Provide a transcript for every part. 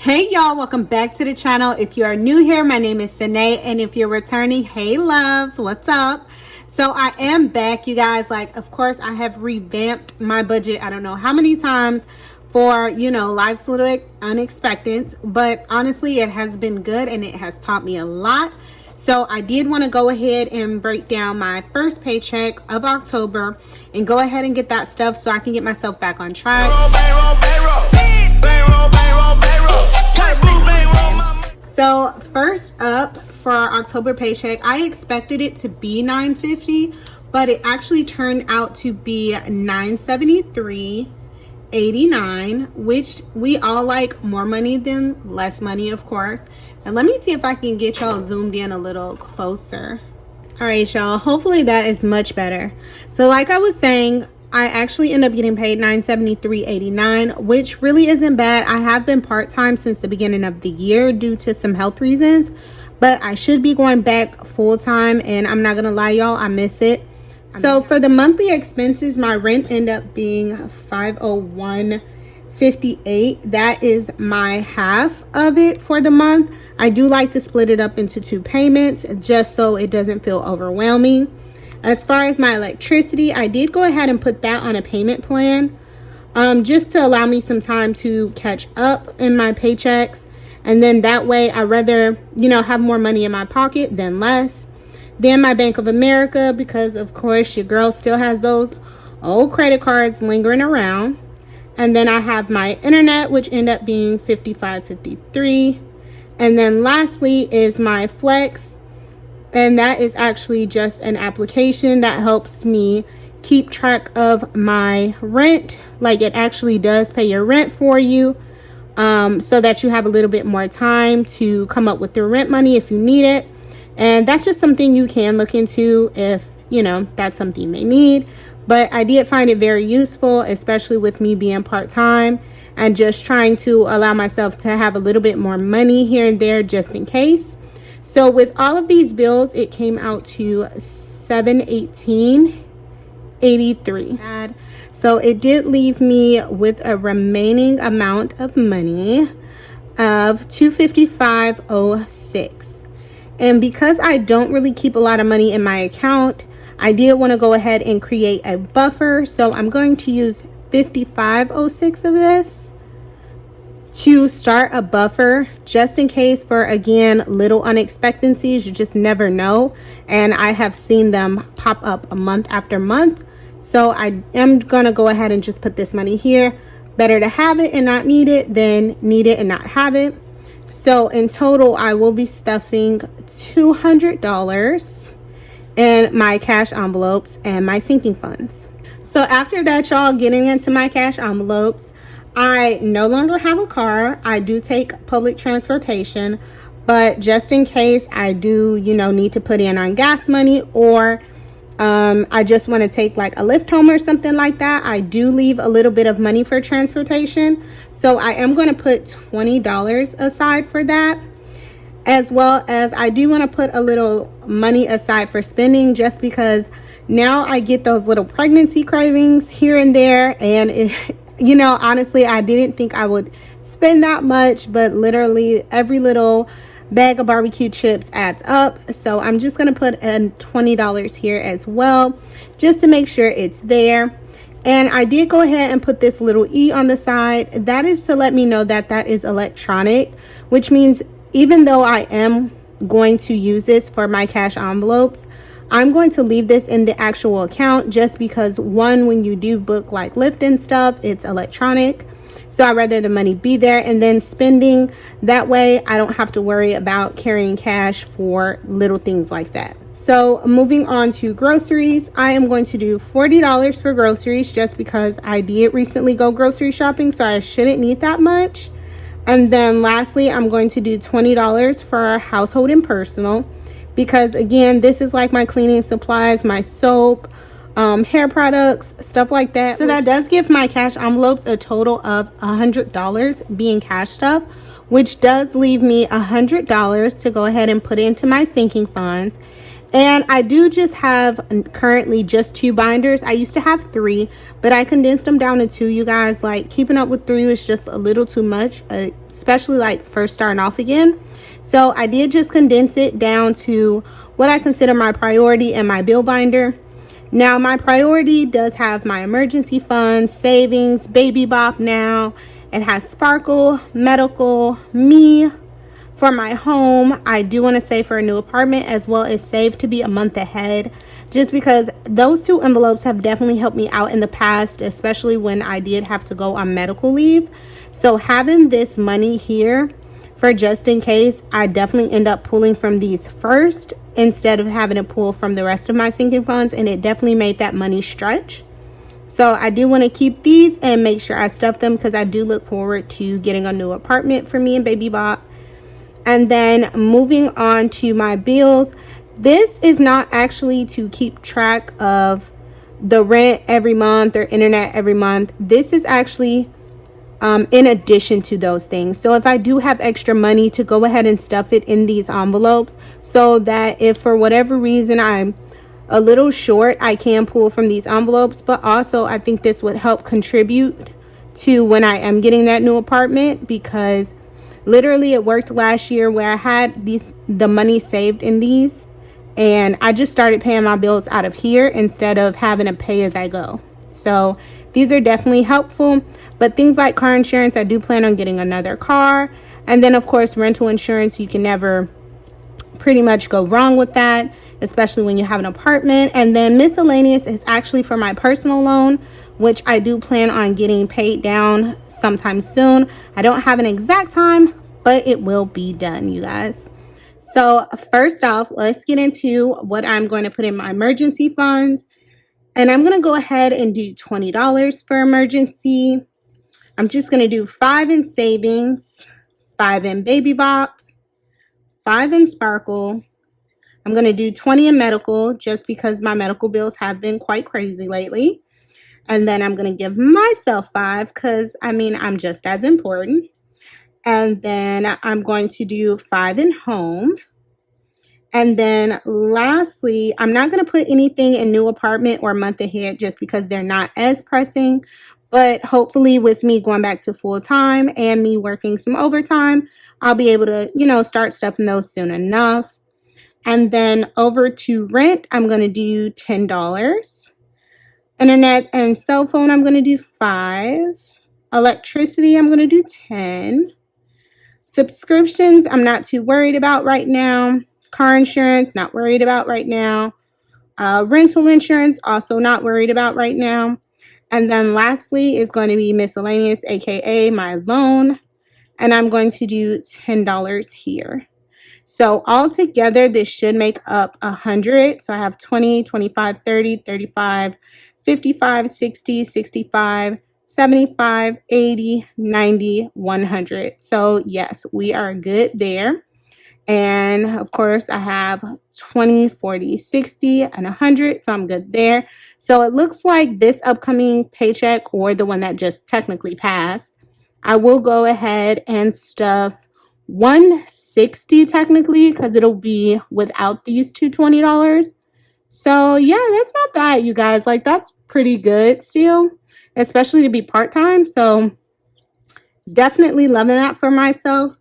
Hey y'all, welcome back to the channel. If you are new here, my name is Cinae, and if you're returning, hey loves, what's up? So I am back, you guys. Like, of course, I have revamped my budget. I don't know how many times for, life's little unexpected, but honestly, it has been good and it has taught me a lot. So I did want to go ahead and break down my first paycheck of October and go ahead and get that stuff so I can get myself back on track. So first up, for our October paycheck, I expected it to be $950, but it actually turned out to be $973.89, which we all like more money than less money, of course. And let me see if I can get y'all zoomed in a little closer. All right, y'all, hopefully that is much better. So like I was saying, I actually end up getting paid $973.89, which really isn't bad. I have been part-time since the beginning of the year due to some health reasons, but I should be going back full-time, and I'm not gonna lie, y'all, I miss it. So for the monthly expenses, my rent ended up being $501.58. That is my half of it for the month. I do like to split it up into 2 payments just so it doesn't feel overwhelming. As far as my electricity, I did go ahead and put that on a payment plan just to allow me some time to catch up in my paychecks. And then that way I rather, have more money in my pocket than less. Then my Bank of America, because of course your girl still has those old credit cards lingering around. And then I have my internet, which ended up being $55.53. And then lastly is my Flex. And that is actually just an application that helps me keep track of my rent. Like, it actually does pay your rent for you, so that you have a little bit more time to come up with your rent money if you need it. And that's just something you can look into if, that's something you may need. But I did find it very useful, especially with me being part-time and just trying to allow myself to have a little bit more money here and there just in case. So with all of these bills, it came out to $718.83. So it did leave me with a remaining amount of money of $255.06. And because I don't really keep a lot of money in my account, I did want to go ahead and create a buffer. So I'm going to use $55.06 of this to start a buffer just in case for, again, little unexpectancies. You just never know, and I have seen them pop up month after month. So I am gonna go ahead and just put this money here. Better to have it and not need it than need it and not have it. So in total, I will be stuffing $200 in my cash envelopes and my sinking funds. So after that, y'all, getting into my cash envelopes, I no longer have a car. I do take public transportation, but just in case I do, need to put in on gas money, or I just want to take like a Lyft home or something like that, I do leave a little bit of money for transportation. So I am going to put $20 aside for that, as well as I do want to put a little money aside for spending, just because now I get those little pregnancy cravings here and there, and honestly, I didn't think I would spend that much, but literally every little bag of barbecue chips adds up. So I'm just going to put in $20 here as well, just to make sure it's there. And I did go ahead and put this little E on the side. That is to let me know that that is electronic, which means even though I am going to use this for my cash envelopes, I'm going to leave this in the actual account, just because, one, when you do book like Lyft and stuff, it's electronic. So I'd rather the money be there, and then spending, that way I don't have to worry about carrying cash for little things like that. So moving on to groceries, I am going to do $40 for groceries, just because I did recently go grocery shopping, so I shouldn't need that much. And then lastly, I'm going to do $20 for household and personal, because again, this is like my cleaning supplies, my soap, hair products, stuff like that. So that does give my cash envelopes a total of $100 being cash stuff, which does leave me $100 to go ahead and put into my sinking funds. And I do just have currently just 2 binders. I used to have 3, but I condensed them down to 2, you guys. Like, keeping up with 3 was just a little too much. especially like first starting off again. So I did just condense it down to what I consider my priority and my bill binder. Now my priority does have my emergency funds, savings, baby bop now. It has Sparkle, medical, me. For my home, I do want to save for a new apartment as well as save to be a month ahead, just because those two envelopes have definitely helped me out in the past, especially when I did have to go on medical leave. So having this money here for just in case, I definitely end up pulling from these first instead of having to pull from the rest of my sinking funds, and it definitely made that money stretch. So I do want to keep these and make sure I stuff them because I do look forward to getting a new apartment for me and baby bop. And then moving on to my bills, this is not actually to keep track of the rent every month or internet every month. This is actually in addition to those things. So if I do have extra money, to go ahead and stuff it in these envelopes so that if for whatever reason I'm a little short, I can pull from these envelopes. But also I think this would help contribute to when I am getting that new apartment, because literally it worked last year where I had the money saved in these, and I just started paying my bills out of here instead of having to pay as I go. So these are definitely helpful. But things like car insurance, I do plan on getting another car. And then of course rental insurance, you can never pretty much go wrong with that, especially when you have an apartment. And then miscellaneous is actually for my personal loan, which I do plan on getting paid down sometime soon. I don't have an exact time, but it will be done, you guys. So first off, let's get into what I'm going to put in my emergency funds. And I'm going to go ahead and do $20 for emergency. I'm just going to do $5 in savings, $5 in baby bop, $5 in Sparkle. I'm going to do $20 in medical just because my medical bills have been quite crazy lately. And then I'm going to give myself $5 because, I mean, I'm just as important. And then I'm going to do $5 in home. And then lastly, I'm not going to put anything in new apartment or month ahead just because they're not as pressing. But hopefully with me going back to full time and me working some overtime, I'll be able to, start stuffing those soon enough. And then over to rent, I'm going to do $10. Internet and cell phone, I'm going to do $5. Electricity, I'm going to do $10. Subscriptions, I'm not too worried about right now. Car insurance, not worried about right now. Rental insurance, also not worried about right now. And then lastly is going to be miscellaneous, aka my loan. And I'm going to do $10 here. So all together, this should make up 100. So I have 20, 25, 30, 35, 55, 60, 65, 75, 80, 90, 100. So yes, we are good there. And of course I have 20, 40, 60, and 100. So I'm good there. So it looks like this upcoming paycheck, or the one that just technically passed, I will go ahead and stuff 160 technically, because it'll be without these two $20. So yeah, that's not bad, you guys. Like, that's pretty good still, especially to be part-time. So definitely loving that for myself.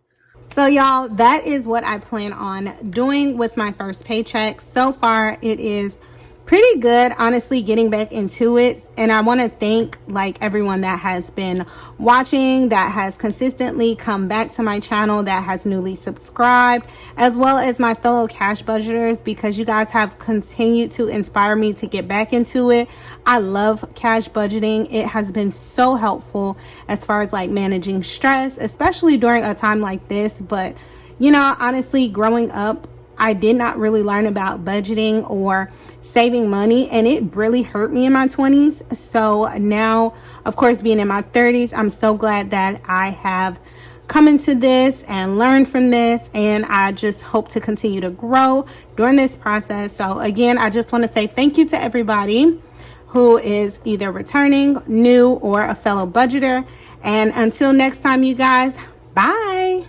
So y'all, that is what I plan on doing with my first paycheck. So far it is pretty good, honestly, getting back into it. And I want to thank everyone that has been watching, that has consistently come back to my channel, that has newly subscribed, as well as my fellow cash budgeters, because you guys have continued to inspire me to get back into it. I love cash budgeting. It has been so helpful as far as managing stress, especially during a time like this. But honestly, growing up, I did not really learn about budgeting or saving money, and it really hurt me in my 20s. So now, of course, being in my 30s, I'm so glad that I have come into this and learned from this, and I just hope to continue to grow during this process. So again, I just want to say thank you to everybody who is either returning, new, or a fellow budgeter. And until next time, you guys, bye.